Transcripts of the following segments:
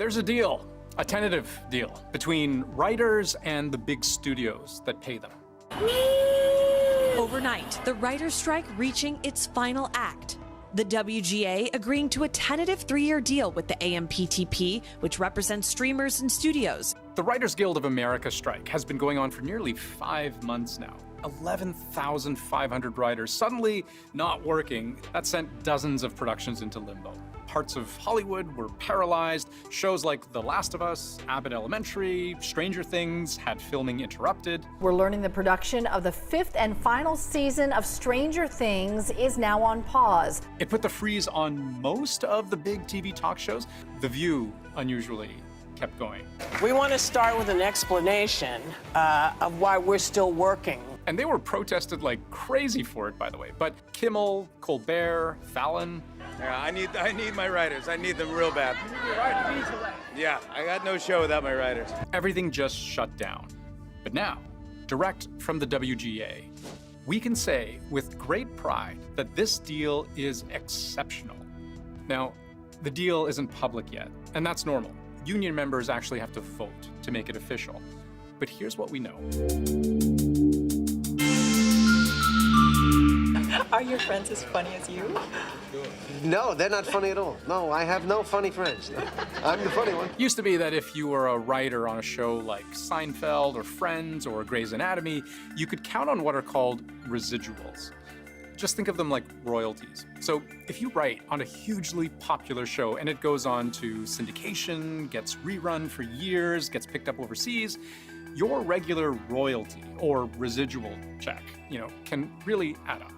There's a deal, a tentative deal, between writers and the big studios that pay them. Overnight, the writers' strike reaching its final act. The WGA agreeing to a tentative 3-year deal with the AMPTP, which represents streamers and studios. The Writers Guild of America strike has been going on for nearly 5 months now. 11,500 writers suddenly not working. That sent dozens of productions into limbo. Parts of Hollywood were paralyzed. Shows like The Last of Us, Abbott Elementary, Stranger Things had filming interrupted. We're learning the production of the 5th and final season of Stranger Things is now on pause. It put the freeze on most of the big TV talk shows. The View, unusually, kept going. We want to start with an explanation of why we're still working. And they were protested like crazy for it, by the way. But Kimmel, Colbert, Fallon. Yeah, I need my writers. I need them real bad. Yeah, I got no show without my writers. Everything just shut down. But now, direct from the WGA, we can say with great pride that this deal is exceptional. Now, the deal isn't public yet, and that's normal. Union members actually have to vote to make it official. But here's what we know. Are your friends as funny as you? No, they're not funny at all. No, I have no funny friends. I'm the funny one. Used to be that if you were a writer on a show like Seinfeld or Friends or Grey's Anatomy, you could count on what are called residuals. Just think of them like royalties. So if you write on a hugely popular show and it goes on to syndication, gets rerun for years, gets picked up overseas, your regular royalty or residual check, can really add up.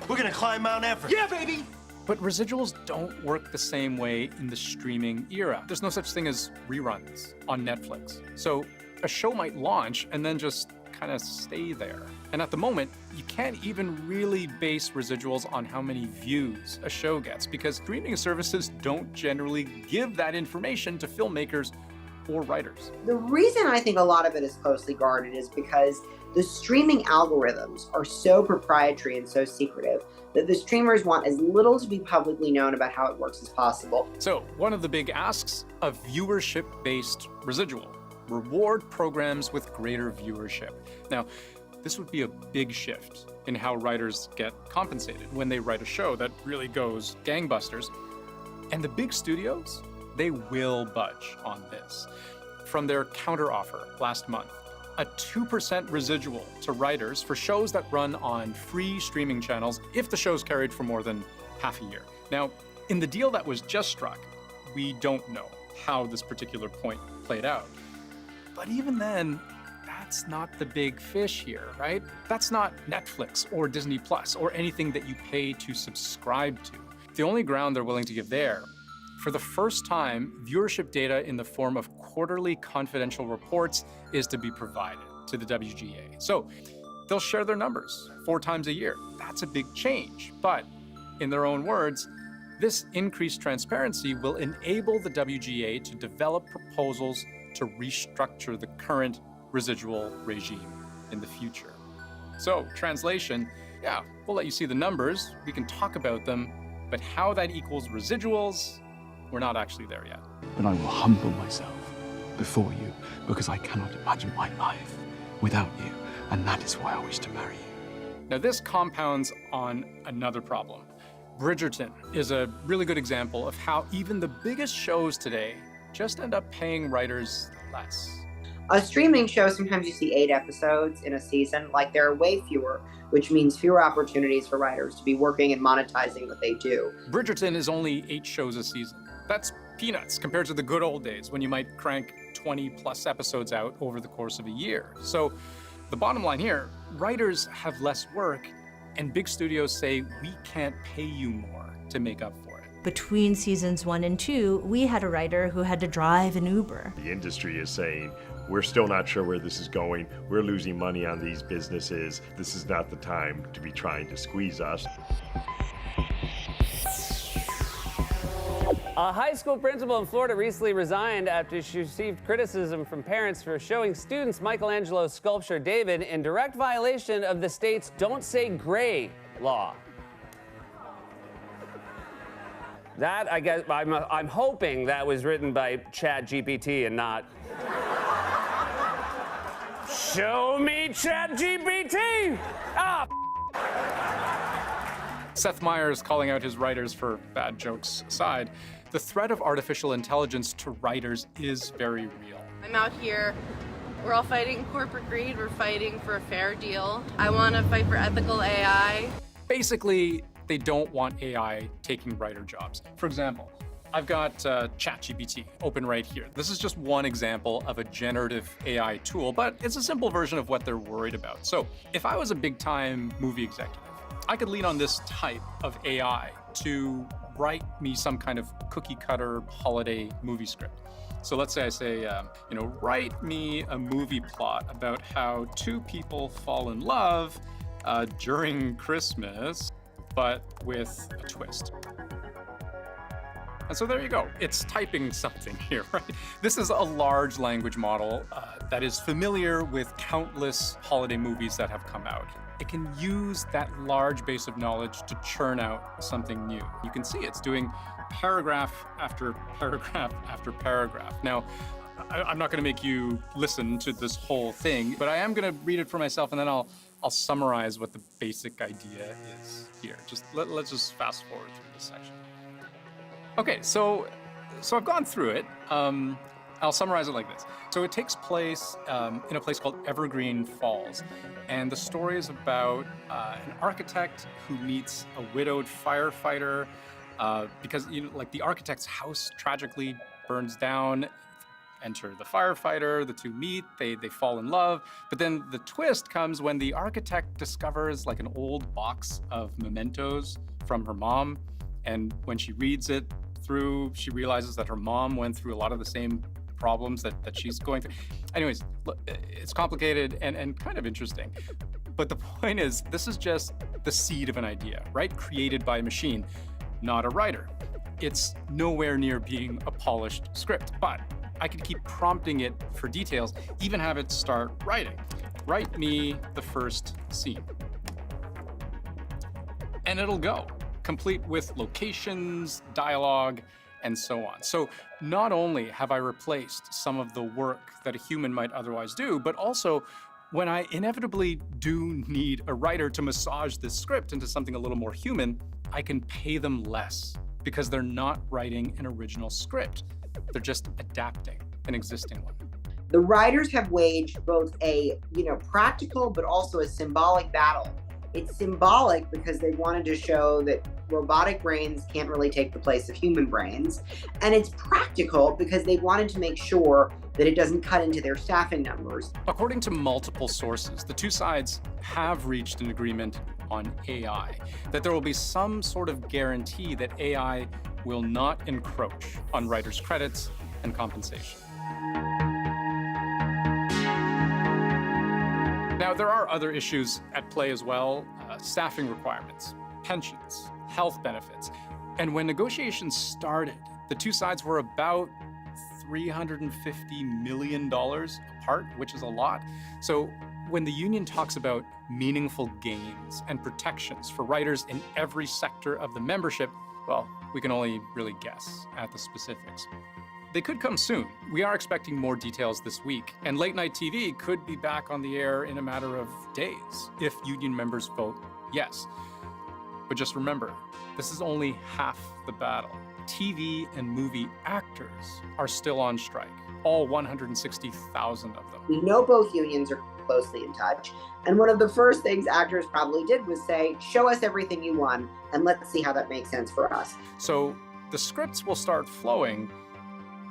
We're gonna climb Mount Everest. Yeah, baby! But residuals don't work the same way in the streaming era. There's no such thing as reruns on Netflix. So a show might launch and then just kind of stay there. And at the moment, you can't even really base residuals on how many views a show gets because streaming services don't generally give that information to filmmakers or writers. The reason I think a lot of it is closely guarded is because the streaming algorithms are so proprietary and so secretive that the streamers want as little to be publicly known about how it works as possible. So one of the big asks, a viewership-based residual. Reward programs with greater viewership. Now, this would be a big shift in how writers get compensated when they write a show that really goes gangbusters. And the big studios, they will budge on this. From their counteroffer last month, a 2% residual to writers for shows that run on free streaming channels if the show's carried for more than half a year. Now, in the deal that was just struck, we don't know how this particular point played out. But even then, that's not the big fish here, right? That's not Netflix or Disney Plus or anything that you pay to subscribe to. The only ground they're willing to give there, for the first time, viewership data in the form of quarterly confidential reports is to be provided to the WGA. So they'll share their numbers 4 times a year. That's a big change. But in their own words, this increased transparency will enable the WGA to develop proposals to restructure the current residual regime in the future. So, translation, yeah, we'll let you see the numbers, we can talk about them, but how that equals residuals, we're not actually there yet. But I will humble myself before you because I cannot imagine my life without you, and that is why I wish to marry you. Now this compounds on another problem. Bridgerton is a really good example of how even the biggest shows today just end up paying writers less. A streaming show, sometimes you see 8 episodes in a season, like there are way fewer, which means fewer opportunities for writers to be working and monetizing what they do. Bridgerton is only 8 shows a season. That's peanuts compared to the good old days when you might crank 20 plus episodes out over the course of a year. So the bottom line here, writers have less work and big studios say we can't pay you more to make up for it. Between seasons 1 and 2, we had a writer who had to drive an Uber. The industry is saying, we're still not sure where this is going. We're losing money on these businesses. This is not the time to be trying to squeeze us. A high school principal in Florida recently resigned after she received criticism from parents for showing students Michelangelo's sculpture David in direct violation of the state's Don't Say Gray law. That, I guess, I'm hoping that was written by ChatGPT and not... Show me ChatGPT! Ah, Seth Meyers calling out his writers for bad jokes aside, the threat of artificial intelligence to writers is very real. I'm out here, we're all fighting corporate greed, we're fighting for a fair deal. I want to fight for ethical AI. Basically, they don't want AI taking writer jobs. For example, I've got ChatGPT open right here. This is just one example of a generative AI tool, but it's a simple version of what they're worried about. So if I was a big-time movie executive, I could lean on this type of AI to write me some kind of cookie-cutter holiday movie script. So let's say I say, write me a movie plot about how two people fall in love during Christmas, but with a twist. And so there you go. It's typing something here, right? This is a large language model that is familiar with countless holiday movies that have come out. It can use that large base of knowledge to churn out something new. You can see it's doing paragraph after paragraph after paragraph. Now, I'm not going to make you listen to this whole thing, but I am going to read it for myself, and then I'll summarize what the basic idea is here. Let's just fast forward through this section. Okay, so I've gone through it. I'll summarize it like this. So it takes place in a place called Evergreen Falls, and the story is about an architect who meets a widowed firefighter because the architect's house tragically burns down. Enter the firefighter, the two meet, they fall in love, but then the twist comes when the architect discovers like an old box of mementos from her mom, and when she reads it through, she realizes that her mom went through a lot of the same problems that she's going through. Anyways, look, it's complicated and kind of interesting. But the point is, this is just the seed of an idea, right? Created by a machine, not a writer. It's nowhere near being a polished script, but I could keep prompting it for details, even have it start writing. Write me the first scene. And it'll go, complete with locations, dialogue, and so on. So not only have I replaced some of the work that a human might otherwise do, but also when I inevitably do need a writer to massage this script into something a little more human, I can pay them less because they're not writing an original script. They're just adapting an existing one. The writers have waged both a, practical but also a symbolic battle. It's symbolic because they wanted to show that robotic brains can't really take the place of human brains. And it's practical because they wanted to make sure that it doesn't cut into their staffing numbers. According to multiple sources, the two sides have reached an agreement on AI, that there will be some sort of guarantee that AI will not encroach on writers' credits and compensation. Now, there are other issues at play as well, staffing requirements, pensions, health benefits. And when negotiations started, the two sides were about $350 million apart, which is a lot. So when the union talks about meaningful gains and protections for writers in every sector of the membership, well, we can only really guess at the specifics. They could come soon. We are expecting more details this week, and late night TV could be back on the air in a matter of days if union members vote yes. But just remember, this is only half the battle. TV and movie actors are still on strike, all 160,000 of them. We know both unions are closely in touch, and one of the first things actors probably did was say, show us everything you won, and let's see how that makes sense for us. So the scripts will start flowing,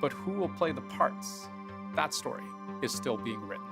but who will play the parts? That story is still being written.